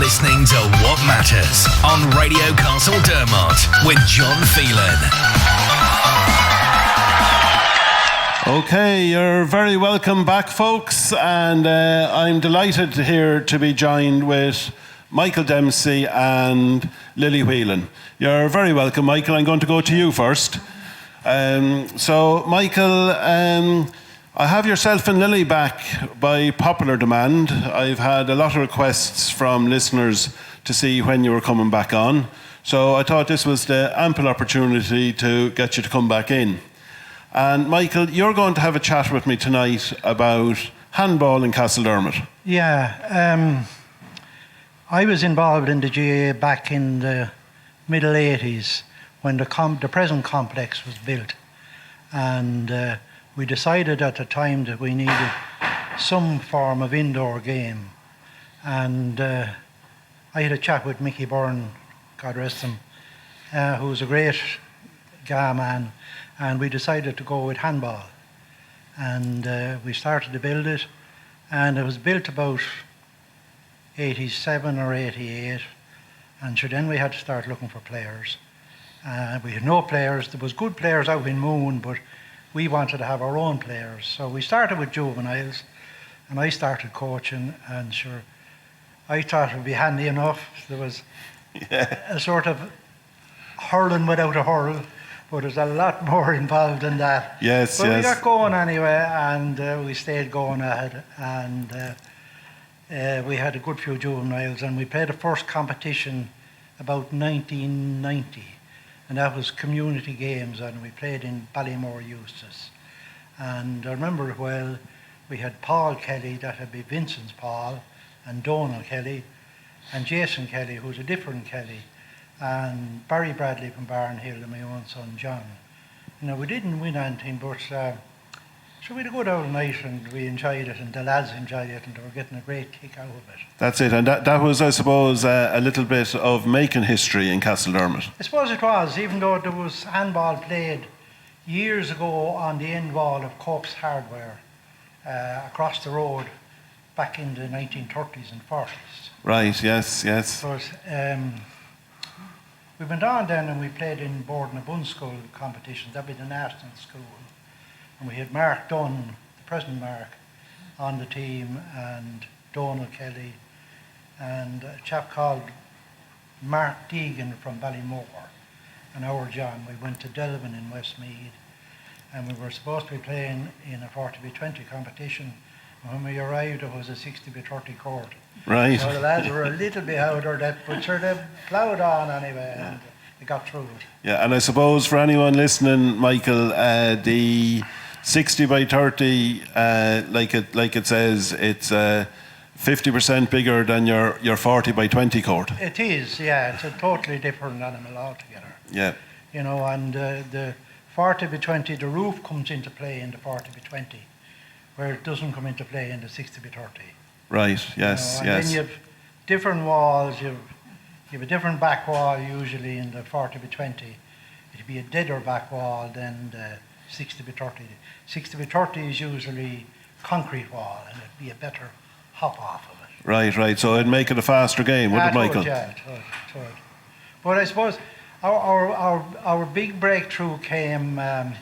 listening to What Matters on Radio Castledermot with John Phelan. Okay, you're very welcome back, folks, and I'm delighted here to be joined with Michael Dempsey and Lily Whelan. You're very welcome, Michael. I'm going to go to you first. So, Michael, I have yourself and Lily back by popular demand. I've had a lot of requests from listeners to see when you were coming back on. So I thought this was the ample opportunity to get you to come back in. And Michael, you're going to have a chat with me tonight about handball in Castledermot. Yeah, I was involved in the GAA back in the middle 80s when the present complex was built. And we decided at the time that we needed some form of indoor game. And I had a chat with Mickey Byrne, God rest him, who was a great GAA man, and we decided to go with handball. And we started to build it, and it was built about 87 or 88, and so then we had to start looking for players. We had no players. There was good players out in Moon, but we wanted to have our own players. So we started with juveniles, and I started coaching, and sure, I thought it would be handy enough. There was a sort of hurling without a hurl, but there's a lot more involved in that. Yes, but we got going anyway, and we stayed going ahead, and we had a good few juveniles, and we played the first competition about 1990. And that was community games, and we played in Ballymore Eustace. And I remember it well. We had Paul Kelly, that would be Vincent's Paul, and Donald Kelly, and Jason Kelly, who's a different Kelly, and Barry Bradley from Barnhill, and my own son John. You know, we didn't win anything, but so we had a good old night, and we enjoyed it, and the lads enjoyed it, and they were getting a great kick out of it. That's it, and that was, I suppose, a little bit of making history in Castledermot. I suppose it was, even though there was handball played years ago on the end wall of Cope's Hardware across the road back in the 1930s and 40s. Right, yes. But we went on then and we played in Board and Bun School competitions. That would be the national school. And we had Mark Dunn, the present Mark, on the team, and Donald Kelly, and a chap called Mark Deegan from Ballymore, and our John. We went to Delvin in Westmeath, and we were supposed to be playing in a 40x20 competition. And when we arrived, it was a 60x30 court. Right. So the lads were a little bit out of that, but sure, they ploughed on anyway, and they got through it. Yeah, and I suppose for anyone listening, Michael, the 60x30, like it says, it's 50% bigger than your 40x20 court. It is, yeah. It's a totally different animal altogether. Yeah. You know, and the 40x20, the roof comes into play in the 40x20, where it doesn't come into play in the 60x30. Right. Yes. You know, and then you have different walls. You have a different back wall usually in the 40x20. It'd be a deader back wall than the 60x30. 60x30 is usually concrete wall, and it'd be a better hop off of it. Right. So it'd make it a faster game, wouldn't it, Michael? Yeah, it would. But I suppose our big breakthrough came about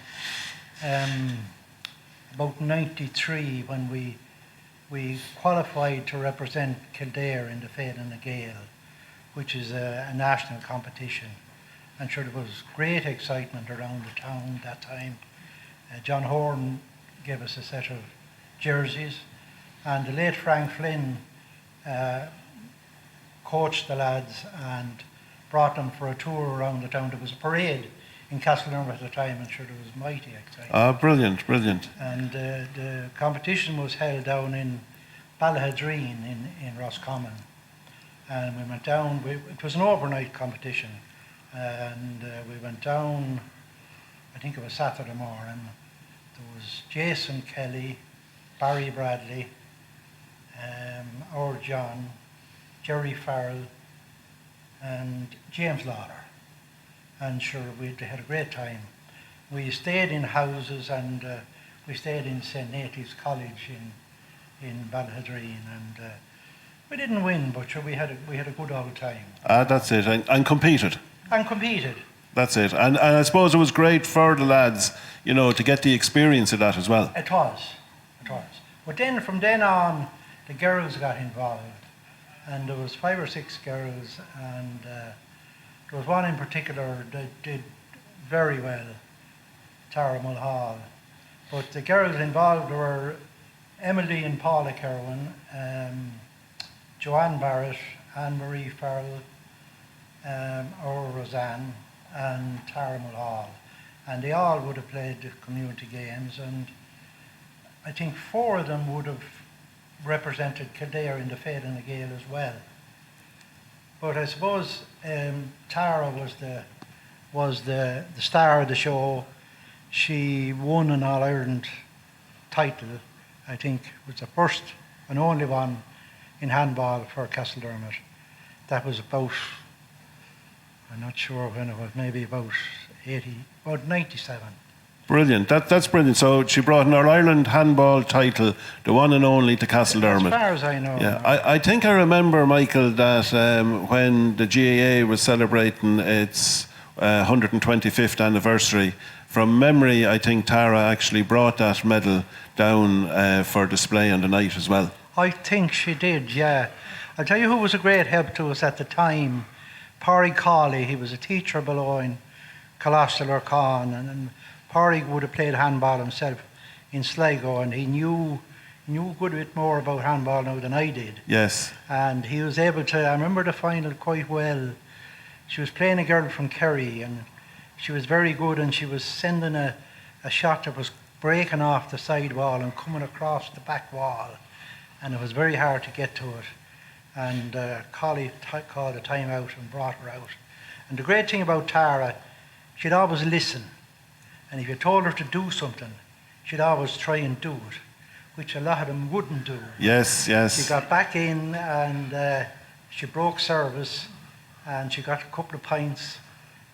93 when we qualified to represent Kildare in the Fale and the Gale, which is a national competition. And sure, there was great excitement around the town that time. John Horn gave us a set of jerseys, and the late Frank Flynn coached the lads and brought them for a tour around the town. There was a parade in Castledermot at the time, and sure, there was mighty excitement. Ah, brilliant. And the competition was held down in Ballahadreen in Roscommon. And we went down, it was an overnight competition, and we went down, I think it was Saturday morning. There was Jason Kelly, Barry Bradley, our John, Jerry Farrell, and James Lawler. And sure, we had a great time. We stayed in houses, and we stayed in St. Nathan's College in Ballahadreen, and We didn't win, but sure, we had a good old time. That's it, and competed. And competed. That's it. And I suppose it was great for the lads, to get the experience of that as well. It was. But then, from then on, the girls got involved. And there was 5 or 6 girls, and there was one in particular that did very well, Tara Mulhall. But the girls involved were Emily and Paula Kerwin, Joanne Barrett, Anne-Marie Farrell, or Roseanne, and Tara Mulhall. And they all would have played the community games, and I think 4 of them would have represented Kildare in the Fade and the Gale as well. But I suppose Tara was the star of the show. She won an All-Ireland title. I think it was the first and only one in handball for Castledermot. That was about, I'm not sure when it was, maybe about 97. Brilliant. That's brilliant. So she brought an All-Ireland handball title, the one and only, to Castledermot. As far as I know. Yeah, I think I remember, Michael, that when the GAA was celebrating its 125th anniversary, from memory, I think Tara actually brought that medal down for display on the night as well. I think she did, yeah. I'll tell you who was a great help to us at the time. Pádraig Cawley, he was a teacher below in Colostal or Con, and Pádraig would have played handball himself in Sligo, and he knew a good bit more about handball now than I did. Yes. And he was able to, I remember the final quite well. She was playing a girl from Kerry, and she was very good, and she was sending a shot that was breaking off the side wall and coming across the back wall, and it was very hard to get to it. And Cawley called a timeout and brought her out. And the great thing about Tara, she'd always listen. And if you told her to do something, she'd always try and do it, which a lot of them wouldn't do. Yes. She got back in, and she broke service, and she got a couple of pints,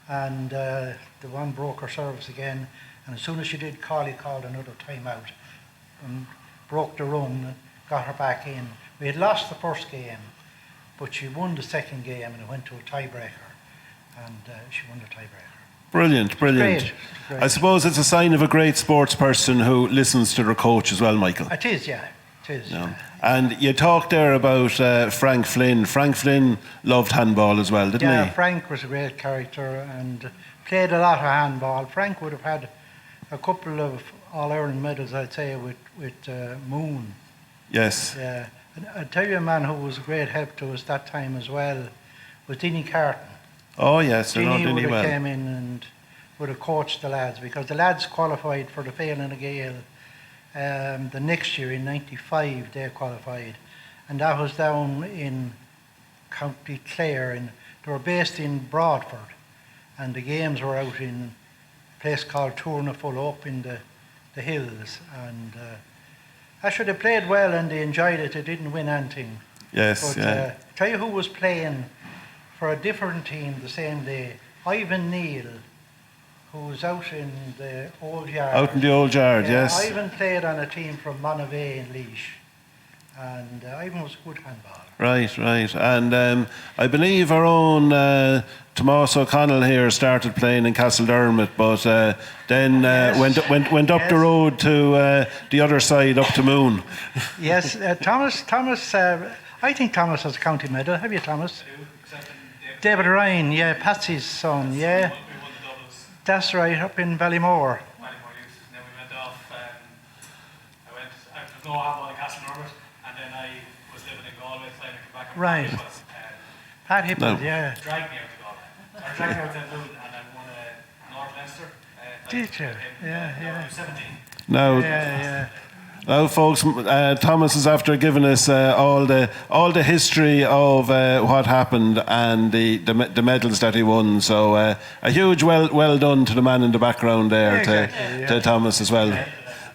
and the one broke her service again. And as soon as she did, Cawley called another timeout and broke the run and got her back in. We had lost the first game, but she won the second game, and it went to a tiebreaker, and she won the tiebreaker. Brilliant. Great. I suppose it's a sign of a great sports person who listens to their coach as well, Michael. It is, yeah. It is. Yeah. And you talked there about Frank Flynn. Frank Flynn loved handball as well, didn't he? Yeah, Frank was a great character and played a lot of handball. Frank would have had a couple of All-Ireland medals, I'd say, with Moon. Yes. Yeah. And I'll tell you a man who was a great help to us that time as well was Dinny Carton. Oh, yes, I know Dinny Dinny would well. have came in and would have coached the lads, because the lads qualified for the Fade and the Gale the next year in '95. They qualified, and that was down in County Clare, and they were based in Broadford, and the games were out in a place called Tournafull up in the hills, and actually they played well and they enjoyed it. They didn't win anything. Yes, But yeah. tell you who was playing for a different team the same day, Ivan Neal, who was out in the Old Yard. Out in the Old Yard, yes. Ivan played on a team from Monavea in Laois, and Ivan was a good handball. Right. And I believe our own Tomás O'Connell here started playing in Castledermot, but then went up the road to the other side, up to Moon. Yes, Thomas. I think Thomas has a county medal. Have you, Thomas? I do, except in David Ryan, yeah, Patsy's son, yeah. We won the doubles. That's right, up in Ballymore. Ballymore youth. And then we went off. I was no handball in Castledermot, and then I was living in Galway, so I came back. Right. Pat Hipple, No. yeah. Dragged me out to Galway. Or dragged me out to Moon, and I won North Leinster. Did you? Yeah. I was 17. Now, Yeah. now, folks, Thomas is after giving us all the history of what happened and the medals that he won. So a huge well done to the man in the background there, Exactly, to Thomas as well.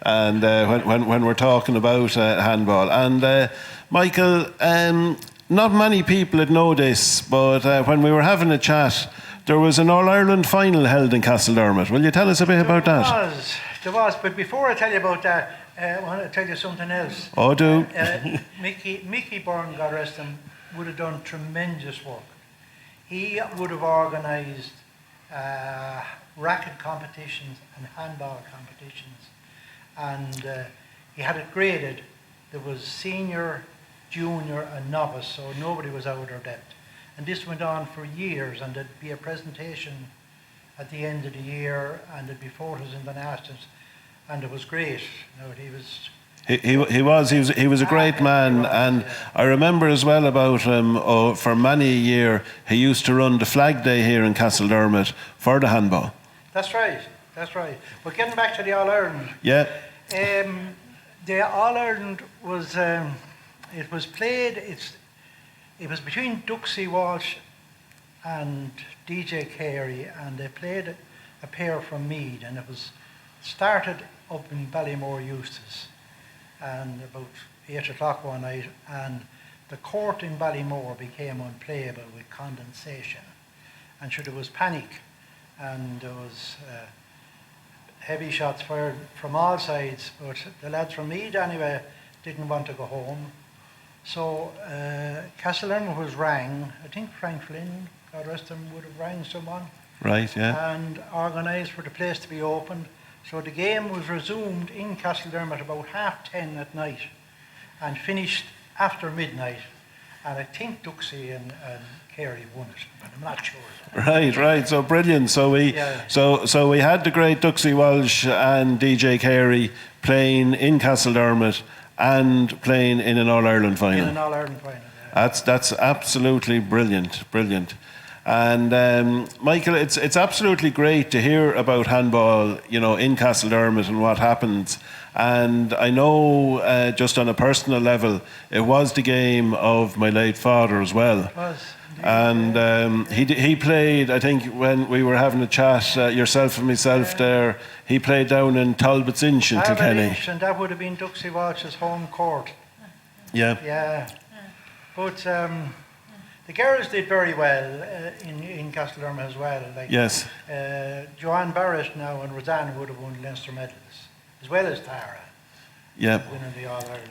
And when we're talking about handball, and Michael, not many people would know this, but when we were having a chat, there was an All-Ireland final held in Castledermot. Will you tell us a bit about that? There was, but before I tell you about that, I want to tell you something else. Oh, do. Mickey Byrne, God rest him, would have done tremendous work. He would have organised racket competitions and handball competitions, and he had it graded. There was senior, junior and novice, so nobody was out of their depth. And this went on for years, and there'd be a presentation at the end of the year, and there'd be photos in the Nastons, and it was great. He was a great man, and I remember as well about him. For many a year, he used to run the Flag Day here in Castledermot for the handball. That's right. But getting back to the All Ireland. Yeah. The All Ireland was it was played. It was between Duxie Walsh and DJ Carey, and they played a pair from Meath, and it was started up in Ballymore Eustace, and about 8 o'clock one night, and the court in Ballymore became unplayable with condensation, and there was panic, and there was heavy shots fired from all sides, but the lads from Meath anyway didn't want to go home. So Castledermot was rang. I think Frank Flynn, God rest him, would have rang someone. Right, yeah. And organised for the place to be opened. So the game was resumed in Castledermot about 10:30 at night and finished after midnight. And I think Duxie and Carey won it, but I'm not sure. Right. So brilliant. So we had the great Duxie Walsh and DJ Carey playing in Castledermot and playing in an All-Ireland final. In an All-Ireland final, yeah. That's absolutely brilliant. And Michael, it's absolutely great to hear about handball, in Castledermot and what happens. And I know, just on a personal level, it was the game of my late father as well. It was. And he played, I think, when we were having a chat, yourself and myself there, he played down in Talbot's Inch in Kilkenny. And that would have been Duxie Walsh's home court. Yeah. But the girls did very well in Castledermot as well. Yes. Joanne Barrett now and Roseanne would have won Leinster medals, as well as Tara. Yeah. Winning the All-Ireland.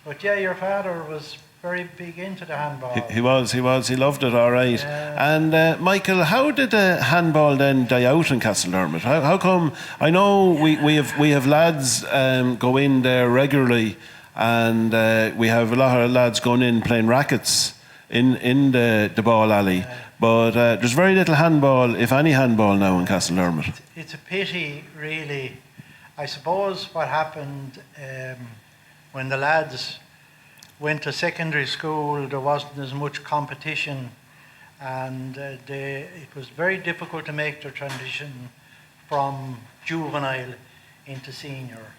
But yeah, your father was very big into the handball. He was. He loved it, all right. Yeah. And Michael, how did the handball then die out in Castledermot? How come? I know we have lads go in there regularly, and we have a lot of lads going in playing rackets in the ball alley. Yeah. But there's very little handball, if any handball, now in Castledermot. It's a pity, really. I suppose what happened when the lads went to secondary school, there wasn't as much competition, and it was very difficult to make the transition from juvenile into senior,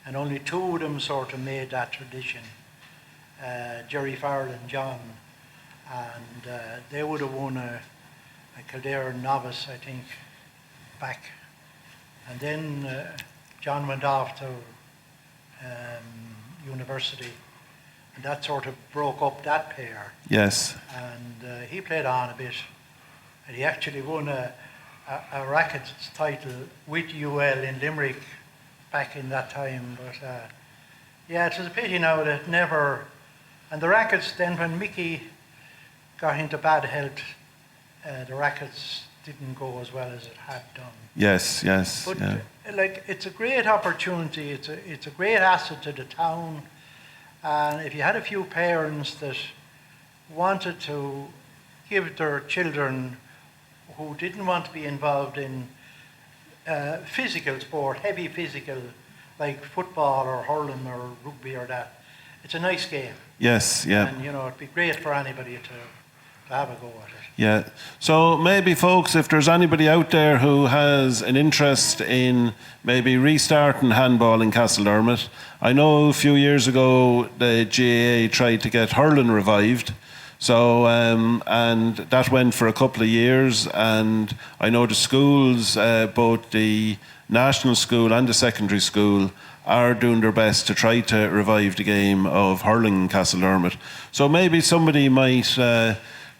and only two of them sort of made that tradition, Jerry Farrell and John, and they would have won a Kildare novice, I think, back, and then John went off to university. And that sort of broke up that pair. Yes. And he played on a bit. And he actually won a rackets title with UL in Limerick back in that time. But it was a pity now that never... And the rackets then, when Mickey got into bad health, the rackets didn't go as well as it had done. Yes. But yeah. it's a great opportunity. It's a great asset to the town. And if you had a few parents that wanted to give their children who didn't want to be involved in physical sport, heavy physical, like football or hurling or rugby or that, it's a nice game. Yes, yeah. And, it'd be great for anybody to have a go at it. Yeah. So maybe, folks, if there's anybody out there who has an interest in maybe restarting handball in Castledermot, I know a few years ago the GAA tried to get hurling revived. So, and that went for a couple of years, and I know the schools, both the national school and the secondary school, are doing their best to try to revive the game of hurling in Castledermot. So maybe somebody might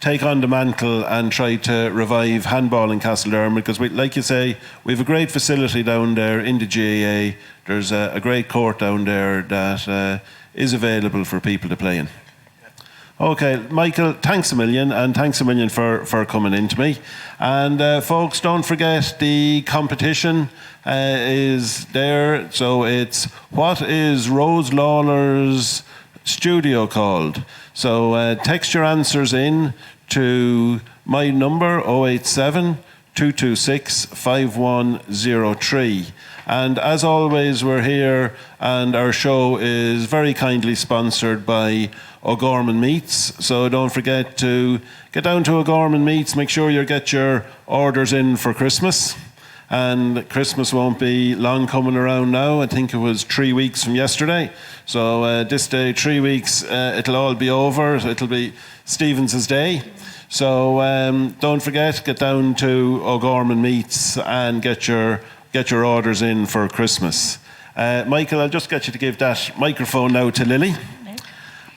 take on the mantle and try to revive handball in Castledermot, because like you say, we have a great facility down there in the GAA. There's a great court down there that is available for people to play in. Okay, Michael, thanks a million, and thanks a million for coming in to me. And folks, don't forget the competition is there. So it's what is Rose Lawler's studio called? So text your answers in to my number 087 226 5103. And as always, we're here, and our show is very kindly sponsored by O'Gorman Meats. So don't forget to get down to O'Gorman Meats. Make sure you get your orders in for Christmas. And Christmas won't be long coming around now. I think it was 3 weeks from yesterday. So this day, 3 weeks, it'll all be over. It'll be Stevens's Day. So don't forget, get down to O'Gorman Meats and get your orders in for Christmas. Michael, I'll just get you to give that microphone now to Lily.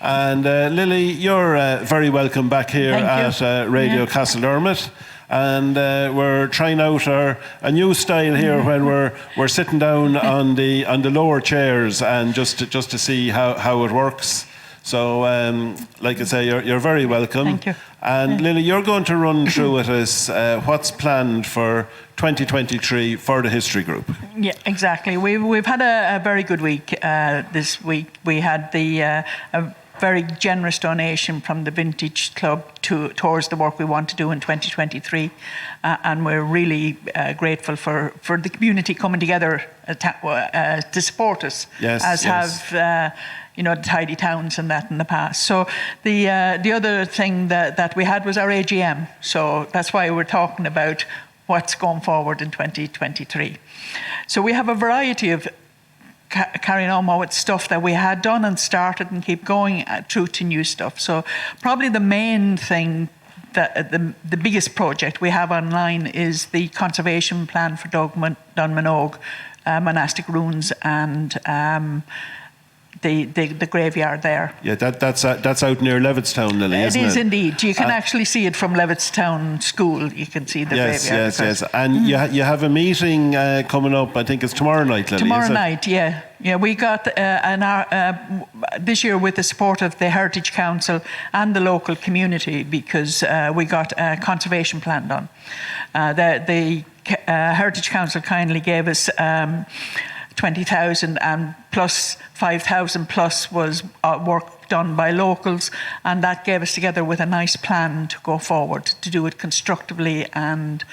And Lily, you're very welcome back here at Radio Castledermot. And we're trying out a new style here when we're sitting down on the lower chairs, and just to see how it works. So, like I say, you're very welcome. Thank you. And Lily, you're going to run through with us what's planned for 2023 for the History Group. Yeah, exactly. We've had a very good week this week. We had a very generous donation from the Vintage Club towards the work we want to do in 2023, and we're really grateful for the community coming together to support us, have the tidy towns and that in the past. So the other thing that we had was our AGM. So that's why we're talking about what's going forward in 2023. So we have a variety of carrying on with stuff that we had done and started and keep going through to new stuff. So probably the main thing, that the biggest project we have online is the conservation plan for Dunmanogue monastic ruins and the graveyard there. Yeah, that's out near Levittstown, Lily, isn't it? It is indeed. You can actually see it from Levittstown School. You can see the graveyard. Yes. And you have a meeting coming up, I think it's tomorrow night, Lily, Tomorrow night, yeah. Yeah, we got this year with the support of the Heritage Council and the local community, because we got a conservation plan done. The Heritage Council kindly gave us 20,000, and plus 5,000 plus was work done by locals, and that gave us together with a nice plan to go forward, to do it constructively and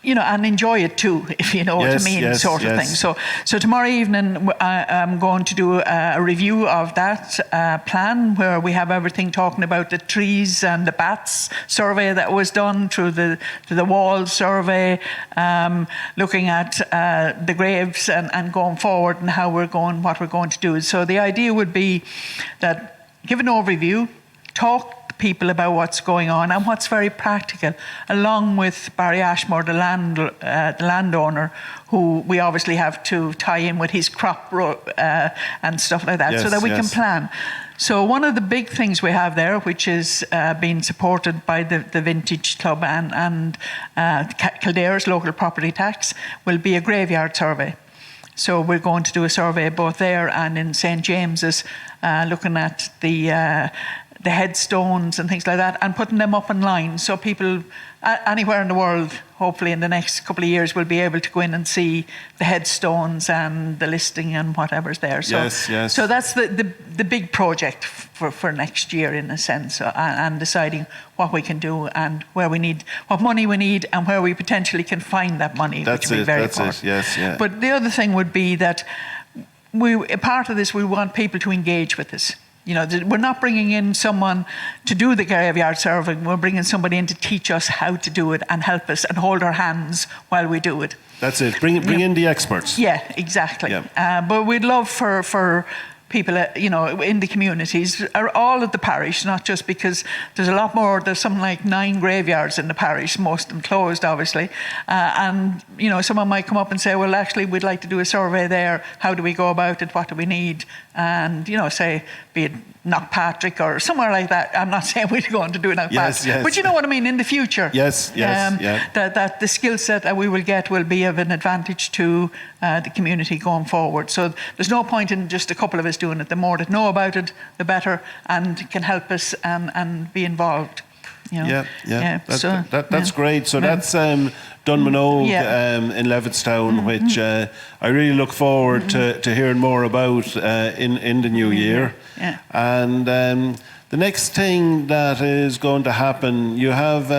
and enjoy it too, if you know what I mean, sort of thing. So tomorrow evening I'm going to do a review of that plan, where we have everything talking about the trees and the bats survey that was done through the wall survey, looking at the graves and going forward and what we're going to do. So the idea would be that give an overview, talk people about what's going on and what's very practical, along with Barry Ashmore, the landowner, who we obviously have to tie in with his crop and stuff like that, so that we can plan. So one of the big things we have there, which is being supported by the Vintage Club and Kildare's local property tax, will be a graveyard survey. So we're going to do a survey both there and in St. James's, looking at the headstones and things like that, and putting them up online, so people anywhere in the world, hopefully in the next couple of years, will be able to go in and see the headstones and the listing and whatever's there. So, so that's the big project for next year, in a sense, and deciding what we can do and where we need, what money we need, and where we potentially can find that money. That's which it. Very that's important. it. Yes. Yeah. But the other thing would be that part of this, we want people to engage with us. We're not bringing in someone to do the graveyard survey. We're bringing somebody in to teach us how to do it and help us and hold our hands while we do it. That's it. Bring in the experts. Yeah, exactly. Yeah. But we'd love for people, in the communities, are all of the parish, not just because there's a lot more. There's something like 9 graveyards in the parish, most of them closed, obviously. And, someone might come up and say, well, actually, we'd like to do a survey there. How do we go about it? What do we need? And, say, be it Knockpatrick or somewhere like that. I'm not saying we're going to do it Knockpatrick. Yes. But you know what I mean, in the future. Yes. That the skill set that we will get will be of an advantage to the community going forward. So there's no point in just a couple of us doing it. The more that know about it, the better, and can help us and be involved. That's great. So that's Dunmanogue in Levittstown, which I really look forward to hearing more about in the new year. Yeah. And the next thing that is going to happen, you have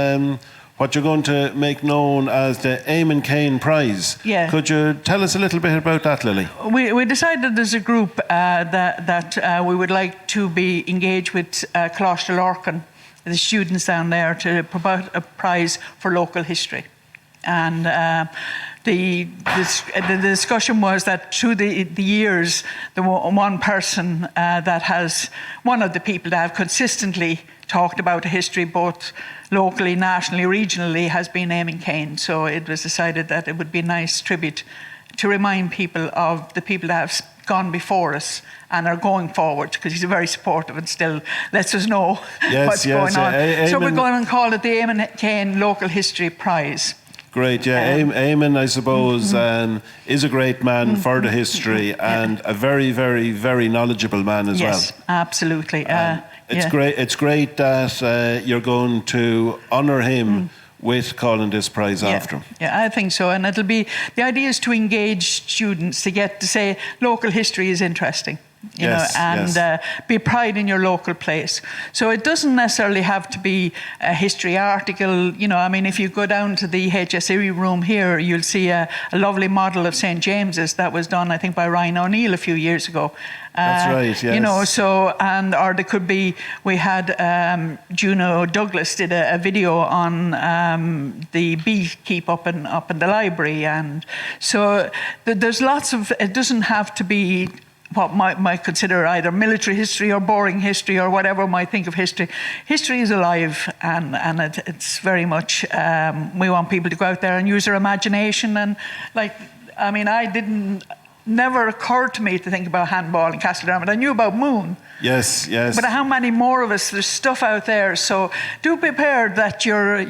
what you're going to make known as the Eamon Kane Prize. Yeah. Could you tell us a little bit about that, Lily? We decided as a group that we would like to be engaged with Castledermot, the students down there, to provide a prize for local history. And the discussion was that through the years, the one person one of the people that have consistently talked about history, both locally, nationally, regionally, has been Eamon Kane. So it was decided that it would be a nice tribute to remind people of the people that have gone before us and are going forward, because he's very supportive and still lets us know what's going on. So we're going to call it the Eamon Kane Local History Prize. Great, yeah. Eamon, I suppose, is a great man for the history and a very, very, very knowledgeable man as well. Yes, absolutely. It's great that you're going to honour him with calling this prize after him. Yeah, I think so. And the idea is to engage students to get to say local history is interesting. Be pride in your local place. So it doesn't necessarily have to be a history article. If you go down to the HSE room here, you'll see a lovely model of St. James's that was done, I think, by Ryan O'Neill a few years ago. That's right, yes. Or there could be, we had Juno Douglas did a video on the beekeep up in the library. And so there's lots of, it doesn't have to be what might consider either military history or boring history or whatever might think of history. History is alive, and it's very much, we want people to go out there and use their imagination. And never occurred to me to think about handball in Castledermot. I knew about Moon. Yes. But how many more of us? There's stuff out there. So do prepare that your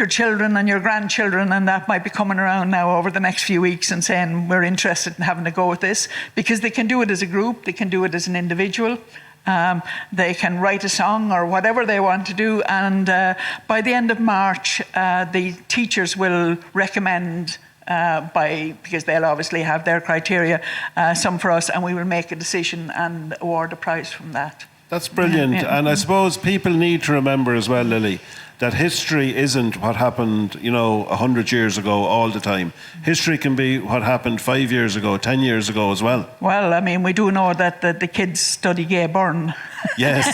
children and your grandchildren and that might be coming around now over the next few weeks and saying we're interested in having a go at this, because they can do it as a group, they can do it as an individual. They can write a song or whatever they want to do. And by the end of March, the teachers will recommend because they'll obviously have their criteria, some for us, and we will make a decision and award a prize from that. That's brilliant. And I suppose people need to remember as well, Lily, that history isn't what happened, 100 years ago all the time. History can be what happened 5 years ago, 10 years ago as well. Well, we do know that the kids study Gay Byrne. Yes.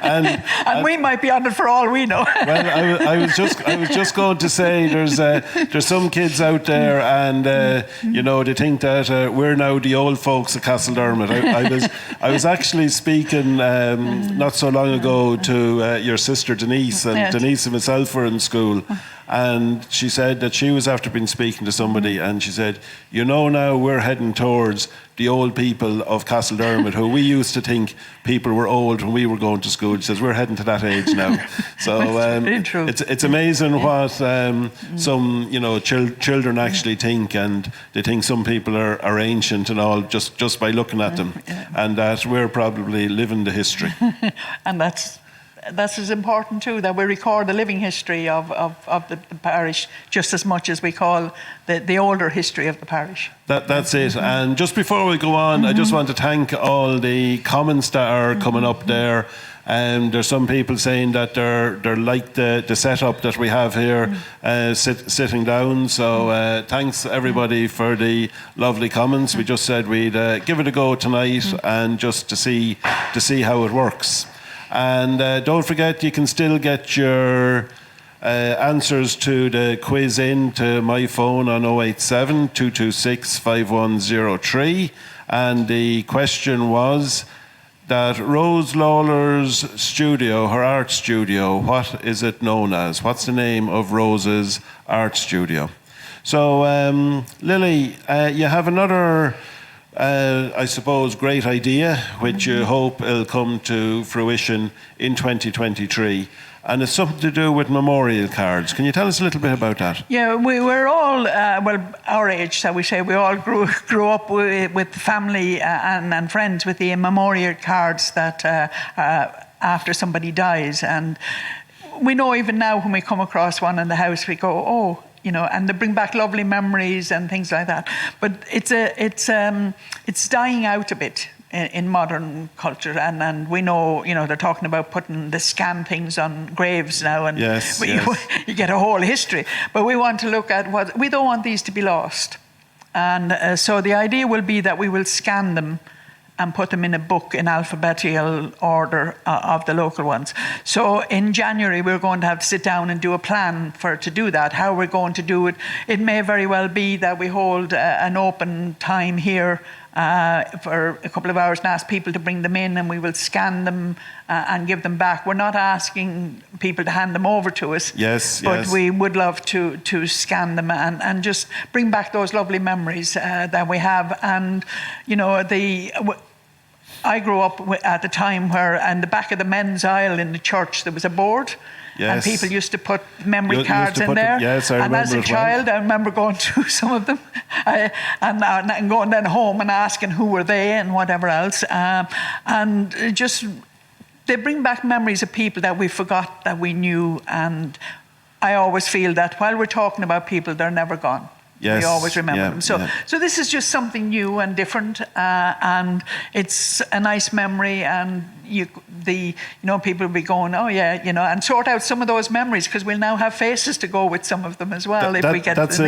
and we might be on it for all we know. Well, I was just going to say there's some kids out there, and they think that we're now the old folks at Castledermot. I was actually speaking not so long ago to your sister Denise, and Denise and myself were in school. And she said that she was after been speaking to somebody, and she said, now we're heading towards the old people of Castledermot, who we used to think people were old when we were going to school. She says, we're heading to that age now. So it's amazing what some children actually think, and they think some people are ancient and all just by looking at them, and that we're probably living the history. And that's as important too, that we record the living history of the parish just as much as we call the older history of the parish. That's it. And just before we go on, I just want to thank all the comments that are coming up there. There's some people saying that they're like the setup that we have here, sitting down. So thanks everybody for the lovely comments. We just said we'd give it a go tonight, and just to see how it works. And don't forget, you can still get your answers to the quiz in to my phone on 087 226 5103. And the question was that Rose Lawler's studio, her art studio, what is it known as? What's the name of Rose's art studio? So, Lily, you have another, I suppose, great idea, which you hope will come to fruition in 2023. And it's something to do with memorial cards. Can you tell us a little bit about that? Yeah, we were all, our age, shall we say, we all grew up with family and friends with the memorial cards that after somebody dies. And we know even now when we come across one in the house, we go, oh, and they bring back lovely memories and things like that. But it's dying out a bit in modern culture, and we know, they're talking about putting the scan things on graves now, and you get a whole history. But we want to look at we don't want these to be lost. And so the idea will be that we will scan them and put them in a book in alphabetical order of the local ones. So in January, we're going to have to sit down and do a plan to do that, how we're going to do it. It may very well be that we hold an open time here for a couple of hours and ask people to bring them in, and we will scan them and give them back. We're not asking people to hand them over to us, but we would love to scan them and just bring back those lovely memories that we have. And I grew up at the time where in the back of the men's aisle in the church there was a board. And people used to put memory cards in there. And as a child, I remember going through some of them and going then home and asking who were they and whatever else. And just, they bring back memories of people that we forgot that we knew. And I always feel that while we're talking about people, they're never gone. We always remember them. So this is just something new and different, and it's a nice memory. And people will be going, oh yeah, and sort out some of those memories, because we'll now have faces to go with some of them as well. That's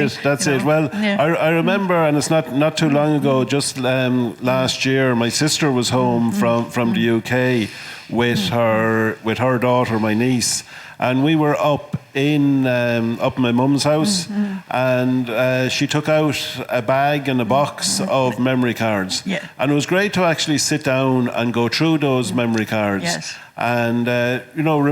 it. Well, I remember, and it's not too long ago. Just last year, my sister was home from the UK with her daughter, my niece. And we were up in my mum's house, and she took out a bag and a box of memory cards. And it was great to actually sit down and go through those memory cards. And,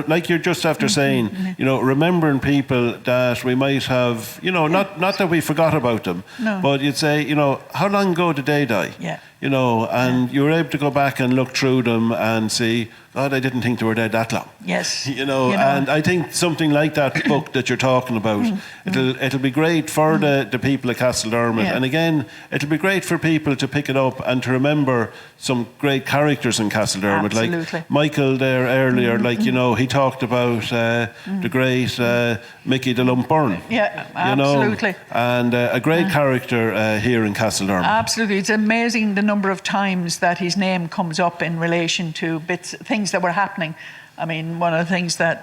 like you're just after saying, remembering people that we might have, not that we forgot about them, but you'd say, how long ago did they die? And you were able to go back and look through them and see, God, I didn't think they were dead that long. And I think something like that book that you're talking about, it'll be great for the people at Castledermot. And again, it'll be great for people to pick it up and to remember some great characters in Castledermot. Like Michael there earlier, he talked about the great Mickey de Lumburn. Absolutely. And a great character here in Castledermot. Absolutely. It's amazing the number of times that his name comes up in relation to things that were happening. I mean, one of the things that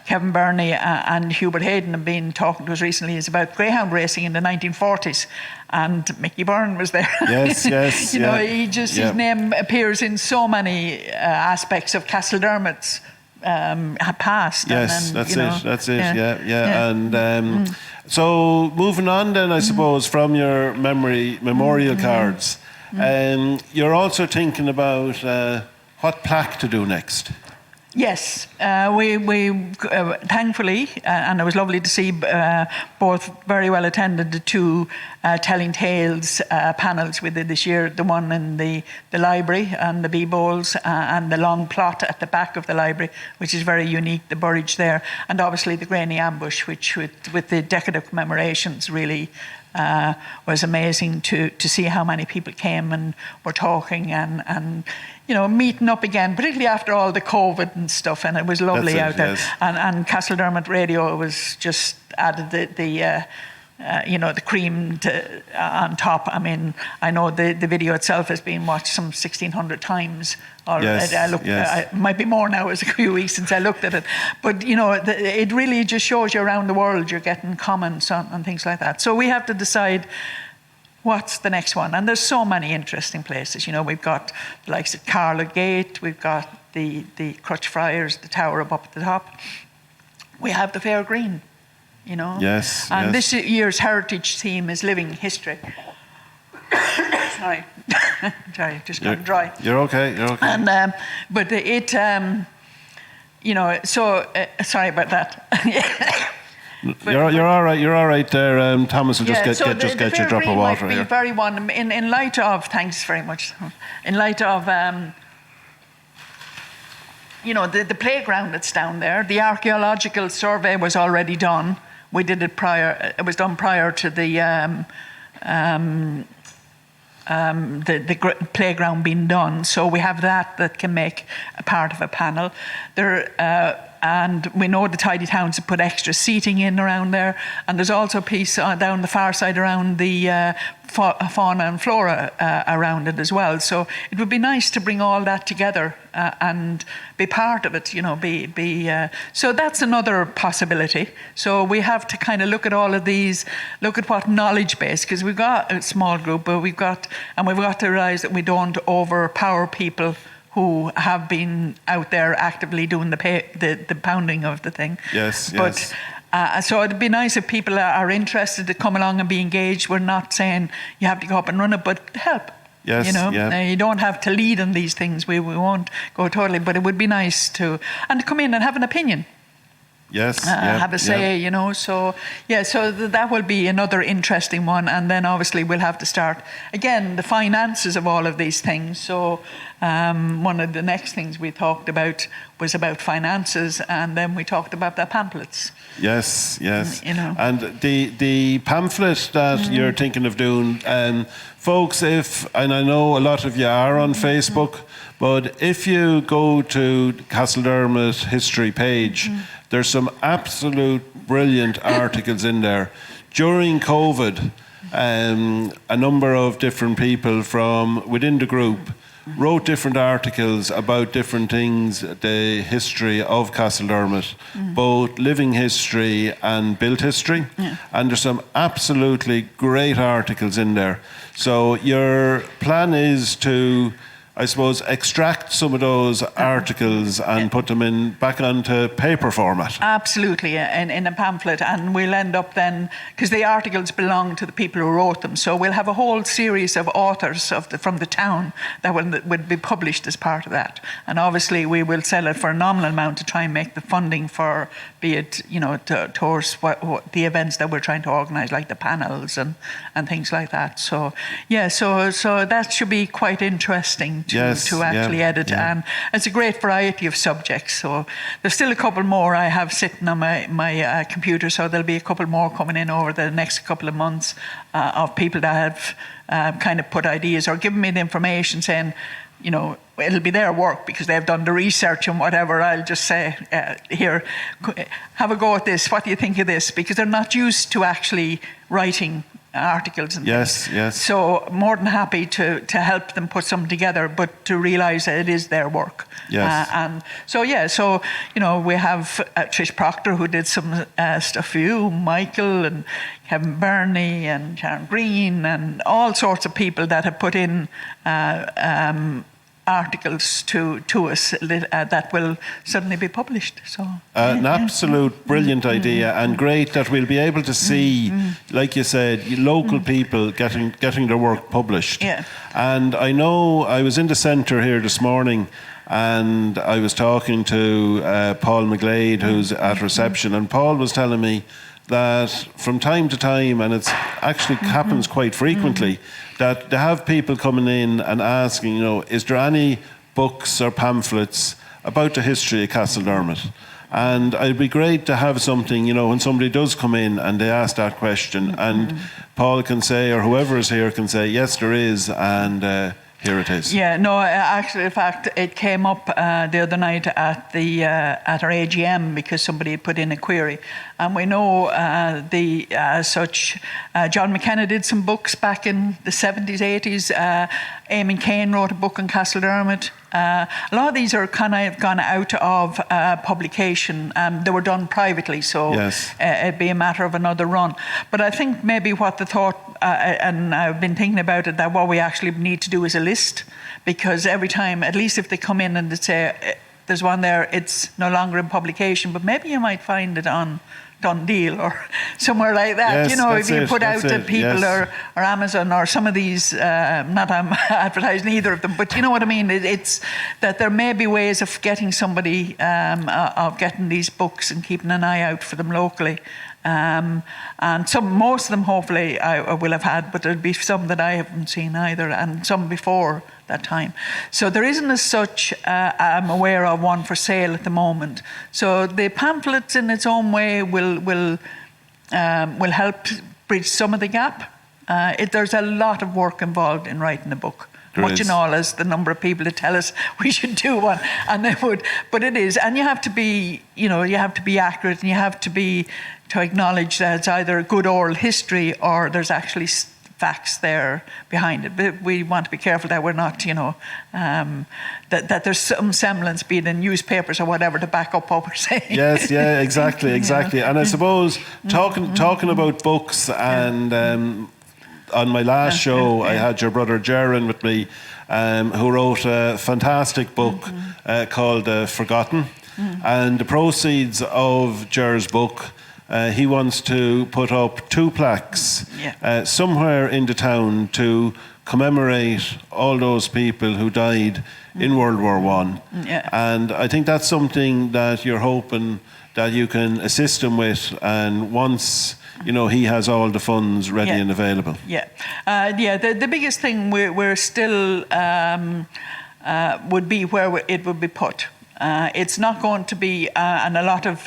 Kevin Burney and Hubert Hayden have been talking to us recently is about greyhound racing in the 1940s, and Mickey Byrne was there. His name appears in so many aspects of Castledermot's past. That's it. And so moving on then, I suppose, from your memorial cards, you're also thinking about what plaque to do next. Yes, we thankfully, and it was lovely to see both very well attended the two telling tales panels we did this year, the one in the library and the bee-bowls, and the long plot at the back of the library, which is very unique, the burridge there, and obviously the Graney Ambush, which with the decade of commemorations really was amazing to see how many people came and were talking and meeting up again, particularly after all the COVID and stuff, and it was lovely out there. And Castledermot Radio was just added the cream on top. I mean, I know the video itself has been watched some 1,600 times. It might be more now. It was a few weeks since I looked at it. But, it really just shows you around the world you're getting comments on things like that. So we have to decide what's the next one. And there's so many interesting places. We've got the likes of Carla Gate. We've got the Crutch Friars, the tower up at the top. we have the Fair Green, Yes. And yes. this year's heritage theme is living history. Sorry, just got dry. You're okay. And but it, sorry about that. You're all right. You're all right there. Thomas will just get your drop of water here. Very one in light of. Thanks very much. In light of. The playground that's down there. The archaeological survey was already done. We did it prior. It was done prior to the playground being done. So we have that can make a part of a panel. And we know the Tidy Towns have put extra seating in around there. And there's also a piece down the far side around the fauna and flora around it as well. So it would be nice to bring all that together and be part of it, so that's another possibility. So we have to kind of look at all of these, look at what knowledge base, because we've got a small group, but we've got to realize that we don't overpower people who have been out there actively doing the pounding of the thing. Yes. But so it'd be nice if people are interested to come along and be engaged. We're not saying you have to go up and run it, but help. Yes, You don't have to lead on these things. We won't go totally, but it would be nice to come in and have an opinion. Yes, have a say, So that will be another interesting one, and then obviously we'll have to start again the finances of all of these things. So one of the next things we talked about was about finances, and then we talked about the pamphlets. Yes. And the pamphlet that you're thinking of doing, folks, and I know a lot of you are on Facebook, but if you go to Castledermot History page, there's some absolute brilliant articles in there. During COVID, a number of different people from within the group wrote different articles about different things, the history of Castledermot, both living history and built history. Yeah. And there's some absolutely great articles in there. So your plan is to, I suppose, extract some of those articles and put them back onto paper format. Absolutely, in a pamphlet, and we'll end up then, because the articles belong to the people who wrote them, so we'll have a whole series of authors from the town that would be published as part of that. And obviously we will sell it for a nominal amount to try and make the funding for, be it, towards what the events that we're trying to organise, like the panels and things like that. So, so that should be quite interesting to actually edit, and it's a great variety of subjects. So there's still a couple more I have sitting on my computer, so there'll be a couple more coming in over the next couple of months of people that have kind of put ideas or given me the information saying, it'll be their work because they've done the research and whatever. I'll just say, here, have a go at this. What do you think of this? Because they're not used to actually writing articles and things. Yes. So more than happy to help them put something together, but to realise that it is their work. Yes. And so we have Trish Proctor, who did some stuff for you, Michael and Kevin Burney and Sharon Green and all sorts of people that have put in articles to us that will suddenly be published. So an absolute brilliant idea, and great that we'll be able to see, like you said, local people getting their work published. Yeah. And I know I was in the centre here this morning, and I was talking to Paul McGlade, who's at reception, and Paul was telling me that from time to time, and it's actually happens quite frequently, that they have people coming in and asking, is there any books or pamphlets about the history of Castledermot? And it'd be great to have something, when somebody does come in and they ask that question, and Paul can say, or whoever is here can say, yes, there is, and here it is. Yeah, no, actually, in fact, it came up the other night at our AGM because somebody had put in a query. And we know John McKenna did some books back in the 70s, 80s. Eamon Kane wrote a book on Castledermot. A lot of these are kind of gone out of publication. They were done privately, so it'd be a matter of another run. But I think maybe what the thought, and I've been thinking about it, that what we actually need to do is a list, because every time, at least if they come in and they say, there's one there. It's no longer in publication, but maybe you might find it on Done Deal or somewhere like that. Yes, you know, that's if you it, put out that's to it, people yes. or Amazon or some of these, not I'm advertising either of them, but you know what I mean. It's that there may be ways of getting somebody, of getting these books and keeping an eye out for them locally. And most of them hopefully I will have had, but there'll be some that I haven't seen either, and some before that time. So there isn't as such, I'm aware of one for sale at the moment. So the pamphlets in its own way will help bridge some of the gap. There's a lot of work involved in writing a book. Much and all as the number of people that tell us we should do one, and they would. But it is, and you have to be, you have to be accurate, and you have to acknowledge that it's either a good oral history or there's actually facts there behind it. But we want to be careful that we're not, that there's some semblance, be it in newspapers or whatever, to back up what we're saying. Yes, yeah, exactly. And I suppose talking about books and. On my last show, I had your brother Jaron with me, who wrote a fantastic book called Forgotten. And the proceeds of Jer's book, he wants to put up 2 plaques somewhere in the town to commemorate all those people who died in World War I. And I think that's something that you're hoping that you can assist him with, and once he has all the funds ready and available. The biggest thing we're still would be where it would be put. It's not going to be, and a lot of,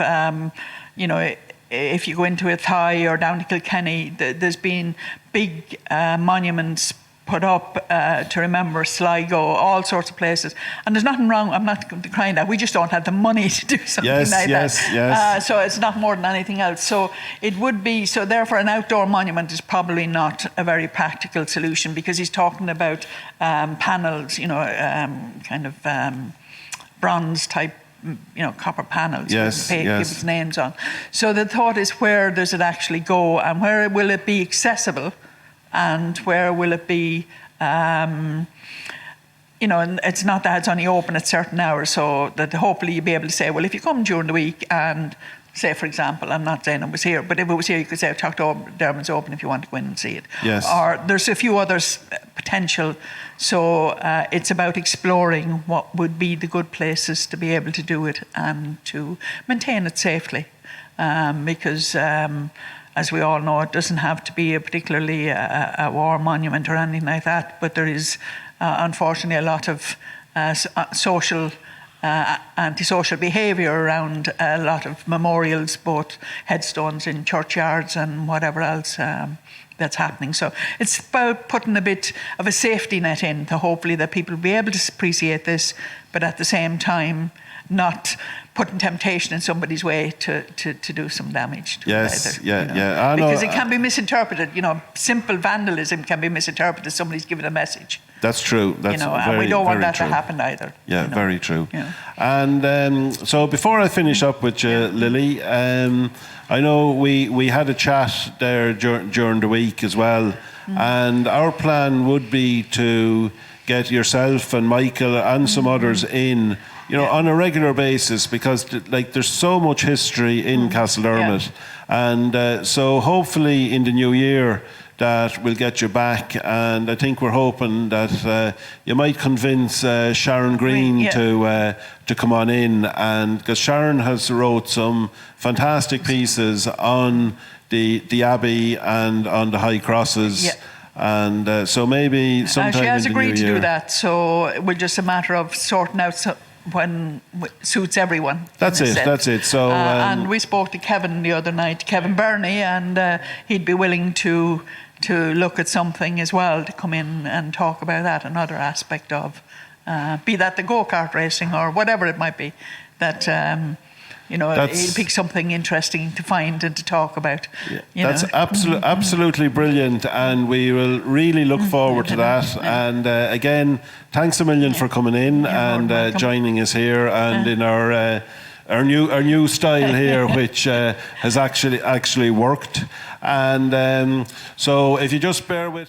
if you go into Athy or down to Kilkenny, there's been big monuments put up to remember Sligo, all sorts of places. And there's nothing wrong, I'm not decrying that, we just don't have the money to do something like that. Yes. So it's not more than anything else. So it would be, so therefore an outdoor monument is probably not a very practical solution, because he's talking about panels, bronze type, copper panels with people's names on. So the thought is, where does it actually go, and where will it be accessible? And where will it be, and it's not that it's only open at certain hours, so that hopefully you'll be able to say, well, if you come during the week and say, for example, I'm not saying it was here, but if it was here, you could say, Dermot's open if you want to go in and see it. Yes. Or there's a few others potential. So it's about exploring what would be the good places to be able to do it and to maintain it safely. Because as we all know, it doesn't have to be particularly a war monument or anything like that, but there is unfortunately a lot of social, antisocial behaviour around a lot of memorials, both headstones in churchyards and whatever else that's happening. So it's about putting a bit of a safety net in to hopefully that people will be able to appreciate this, but at the same time not putting temptation in somebody's way to do some damage to it either. Because it can be misinterpreted. Simple vandalism can be misinterpreted as somebody's giving a message. That's true. That's and we don't want that to happen either. Yeah, very true. Yeah. And so before I finish up with you, Lily, I know we had a chat there during the week as well, and our plan would be to get yourself and Michael and some others in, on a regular basis, because there's so much history in Castledermot, and so hopefully in the new year that we'll get you back, and I think we're hoping that you might convince Sharon Green to come on in, and because Sharon has wrote some fantastic pieces on the Abbey and on the High Crosses. Yeah. And so maybe sometime she has in the agreed new to year. do that, so it will just a matter of sorting out when suits everyone. That's it. So and we spoke to Kevin the other night, Kevin Burney, and he'd be willing to look at something as well, to come in and talk about that, another aspect of, be that the go-kart racing or whatever it might be, that he'll pick something interesting to find and to talk about. Yeah, that's absolutely brilliant, and we will really look forward to that. And again, thanks a million for coming in and joining us here, and in our new style here, which has actually worked. And so if you just bear with